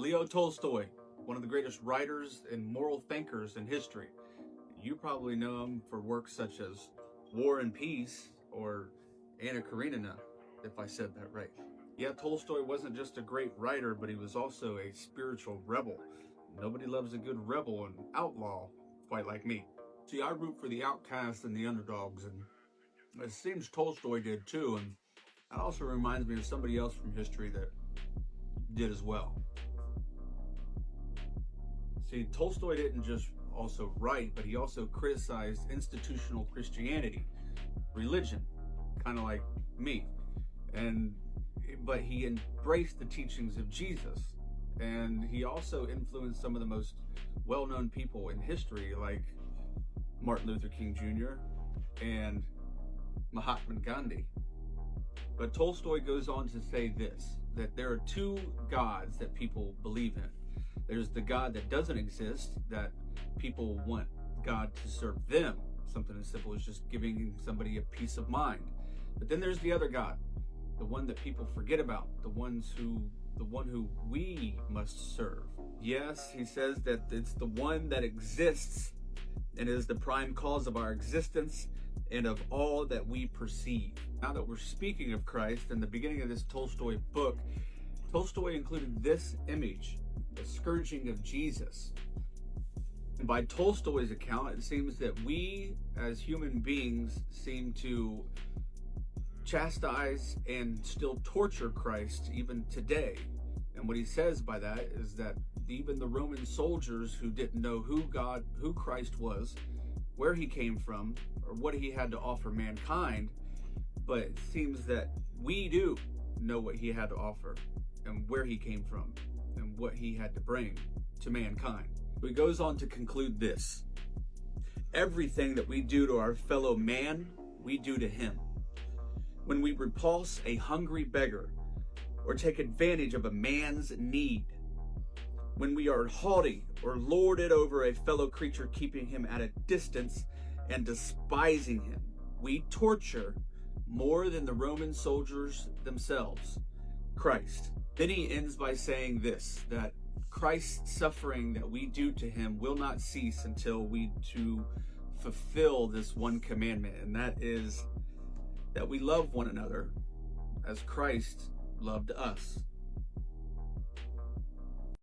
Leo Tolstoy, one of the greatest writers and moral thinkers in history. You probably know him for works such as War and Peace or Anna Karenina, if I said that right. Yeah, Tolstoy wasn't just a great writer, but he was also a spiritual rebel. Nobody loves a good rebel and outlaw quite like me. See, I root for the outcasts and the underdogs, and it seems Tolstoy did too, and that also reminds me of somebody else from history that did as well. See, Tolstoy didn't just also write, but he also criticized institutional Christianity, religion, kind of like me. But he embraced the teachings of Jesus. And he also influenced some of the most well-known people in history, like Martin Luther King Jr. and Mahatma Gandhi. But Tolstoy goes on to say this, that there are two gods that people believe in. There's the God that doesn't exist, that people want God to serve them. Something as simple as just giving somebody a peace of mind. But then there's the other God, the one that people forget about, the one who we must serve. Yes, he says that it's the one that exists and is the prime cause of our existence and of all that we perceive. Now that we're speaking of Christ, in the beginning of this Tolstoy book, Tolstoy included this image, the scourging of Jesus. And by Tolstoy's account, it seems that we as human beings seem to chastise and still torture Christ even today. And what he says by that is that even the Roman soldiers who didn't know who Christ was, where he came from, or what he had to offer mankind, but it seems that we do know what he had to offer and where he came from and what he had to bring to mankind. He goes on to conclude this: everything that we do to our fellow man, we do to him. When we repulse a hungry beggar or take advantage of a man's need, when we are haughty or lord it over a fellow creature, keeping him at a distance and despising him, we torture more than the Roman soldiers themselves, Christ. Then he ends by saying this, that Christ's suffering that we do to him will not cease until we to fulfill this one commandment, and that is that we love one another as Christ loved us.